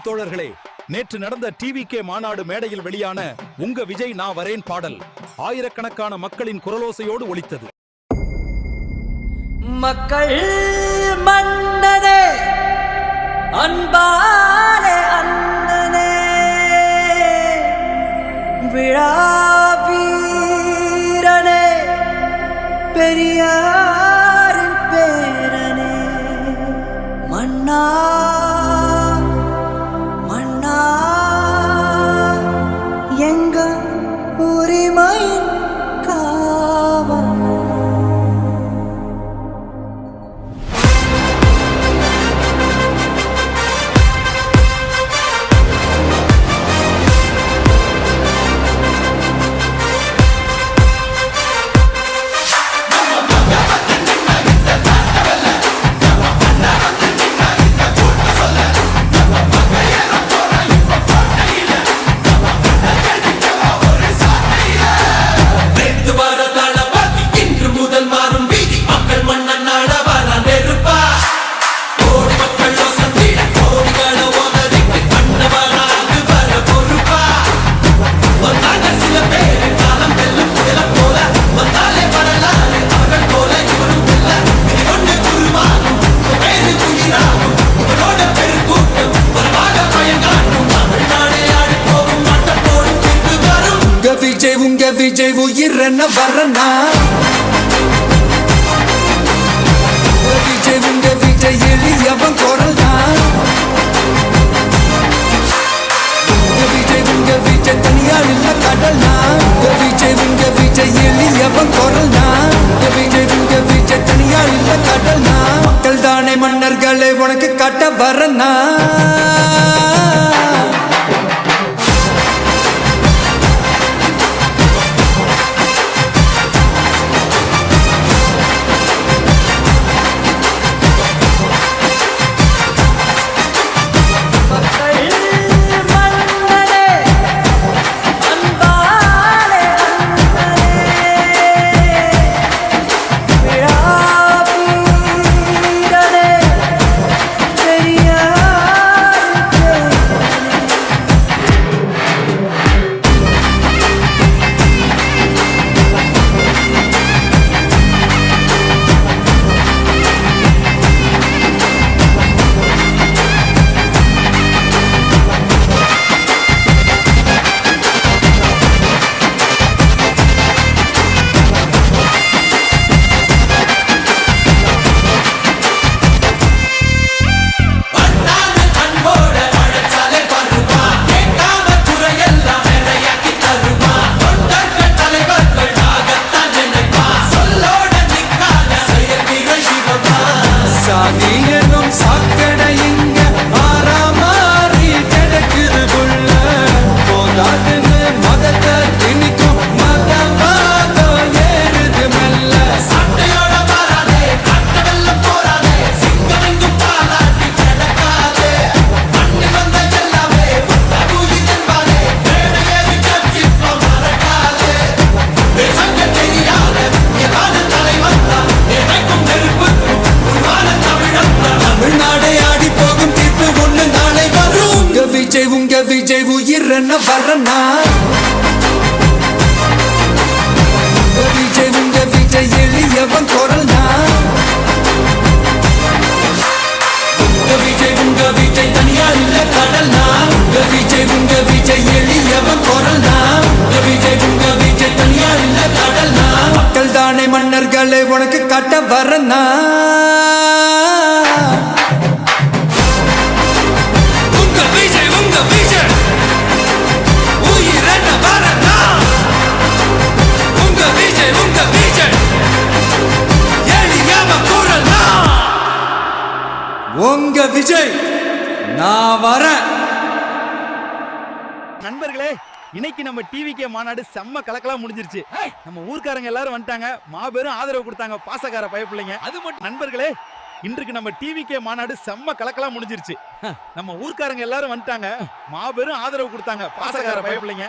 தோழர்களே, நேற்று நடந்த டிவிகே மாநாடு மேடையில் வெளியான உங்க விஜய் நான் வரேன் பாடல் ஆயிரக்கணக்கான மக்களின் குரலோசையோடு ஒலித்தது. மக்கள் மன்னனே, அன்பாலே அண்ணனே, விழாவீரனே, பெரியாரின் பேரனே, மன்னா மன்னா எங்க உரிமை காவல். உங்க விஜய் உயிரென்ன வரனா, உங்க விஜய் எளியவன் குரல் தான். உங்க விஜய் தனியார் இல்ல கடல்னா, உங்க விஜய் எளியவன் குரல் தான். உங்க விஜய் தனியார் இல்ல கடல்னா, மக்கள் தானே மன்னர்களை உனக்கு காட்ட வரனா. உங்க விஜய் உயிரென்ன வரனா, உங்க விஜய் எளியவன் குரல் தான். உங்க விஜய் தனியார் இல்ல கடல்னா, உங்க விஜய் எளியவன் குரல் தான். உங்க விஜய் தனியார் இல்ல கடல்னா, மக்கள் தானே மன்னர்களை உனக்கு காட்ட வரனா. உங்க விஜய் நான் வரேன். நண்பர்களே, இன்னைக்கு நம்ம டிவிகே மாநாடு செம்ம கலக்கலா முடிஞ்சிருச்சு. நம்ம ஊர்க்காரங்க எல்லாரும் வந்துட்டாங்க, மாபெரும் ஆதரவு கொடுத்தாங்க பாசக்கார பயப்பிள்ளைங்க. அது மட்டும் நண்பர்களே, இன்றைக்கு நம்ம டிவிகே மாநாடு செம்ம கலக்கலா முடிஞ்சிருச்சு. நம்ம ஊர்க்காரங்க எல்லாரும் வந்துட்டாங்க, மாபெரும் ஆதரவு கொடுத்தாங்க பாசக்கார பயப்பிள்ளைங்க.